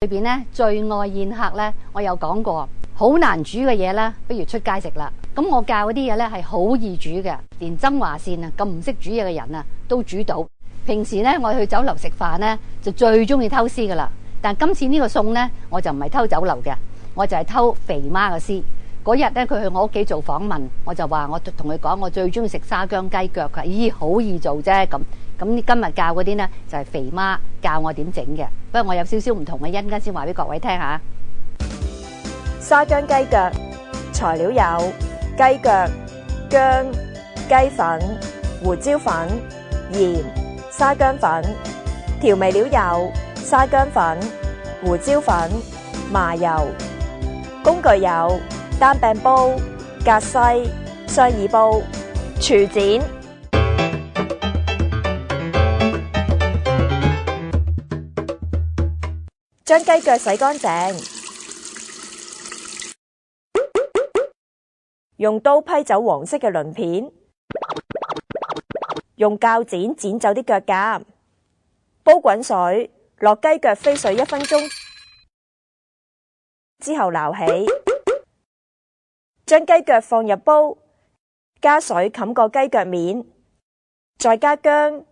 裏邊咧最愛宴客咧，我有講過，好難煮嘅嘢咧，不如出街食啦。咁我教嗰啲嘢咧係好易煮嘅，連曾華倩啊咁唔識煮嘢嘅人啊都煮到。平時咧我去酒樓食飯咧就最中意偷師噶啦，但今次呢個餸咧我就唔係偷酒樓嘅，我就係偷肥媽嘅師。嗰日咧佢去我屋企做訪問，我就話我同佢講我最中意食沙薑雞腳，佢話咦好易做啫咁。咁今日教嗰啲呢，就係肥媽教我點整嘅，不過我有少少唔同嘅，一陣間先話俾各位聽下。沙薑雞腳材料有雞腳、薑、雞粉、胡椒粉、鹽、沙薑粉。調味料有沙薑粉、胡椒粉、麻油。工具有單柄煲、格西、雙耳煲、廚剪。將雞腳洗乾淨，用刀批走黃色嘅鱗片，用鉸剪剪走啲腳甲，煲滾水，落雞腳飛水1分鐘，之後撈起，將雞腳放入煲，加水冚過雞腳面，再加薑、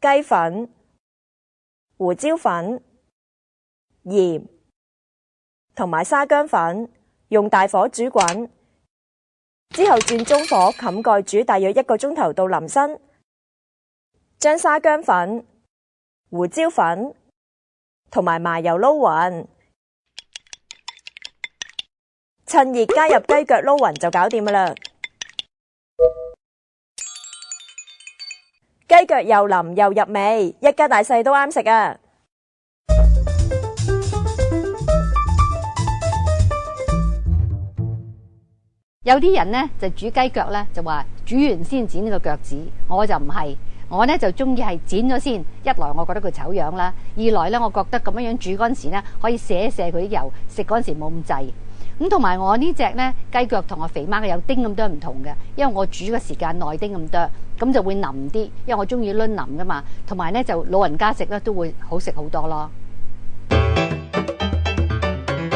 雞粉、胡椒粉、鹽同埋沙薑粉，用大火煮滾，之後轉中火冚蓋煮大約1個鐘頭到腍身。將沙薑粉、胡椒粉同埋麻油撈勻，趁熱加入雞腳撈勻就搞掂㗎喇。雞腳又腍又入味，一家大細都啱食啊！有啲人呢就煮雞腳呢，就話煮完先剪呢個腳趾，我就唔係，我呢就中意係剪咗先。一來我覺得佢醜樣啦，二來呢我覺得咁樣煮嗰陣時呢可以卸一卸佢啲油，食嗰陣時冇咁滯。咁同埋我呢隻呢雞腳同我肥媽嘅有丁咁多唔同嘅，因為我煮嘅時間耐丁咁多，咁就會腍啲，因為我中意攣腍噶嘛。同埋呢就老人家食呢都會好食好多咯。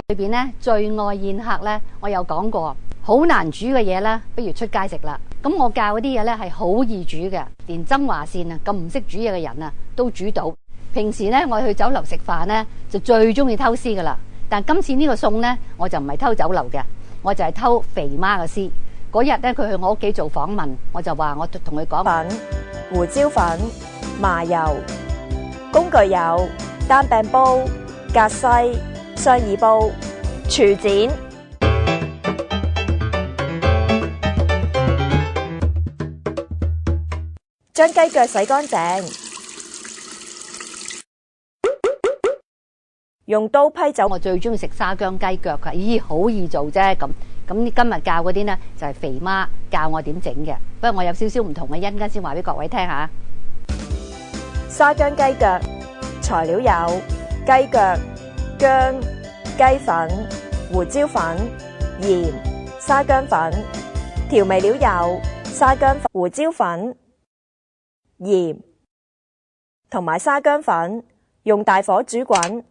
裏邊呢最愛宴客呢，我有講過。好難煮嘅嘢咧，不如出街食啦。咁我教嗰啲嘢咧係好易煮嘅，連曾華倩啊咁唔識煮嘢嘅人啊都煮到。平時咧我去酒樓食飯咧就最中意偷師噶啦，但今次呢個餸咧我就唔係偷酒樓嘅，我就係偷肥媽嘅師。嗰日咧佢去我屋企做訪問，我就話我同佢講粉、胡椒粉、麻油。工具有單柄煲、格西、雙耳煲、廚剪。將雞腳洗乾淨，用刀批走。我最中意食沙薑雞腳，佢話咦好易做啫咁。咁今日教嗰啲呢，就係肥媽教我點整嘅，不過我有少少唔同嘅，一陣間先話俾各位聽下。沙薑雞腳材料有雞腳、薑、雞粉、胡椒粉、鹽、沙薑粉。調味料有沙薑粉、胡椒粉、鹽同埋沙薑粉，用大火煮滾，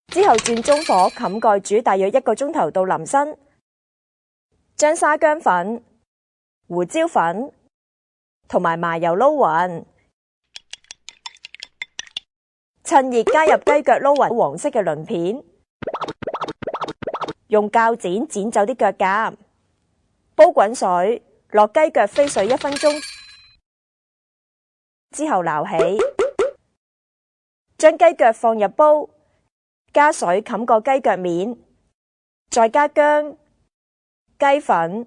之後轉中火冚蓋煮大約1個鐘頭到腍身。將沙薑粉、胡椒粉同埋麻油撈勻，趁熱加入雞腳撈勻黃色嘅鱗片，用鉸剪剪走啲腳甲，煲滾水，落雞腳飛水1分鐘。之後撈起，將雞腳放入煲，加水冚過雞腳面，再加薑、雞粉、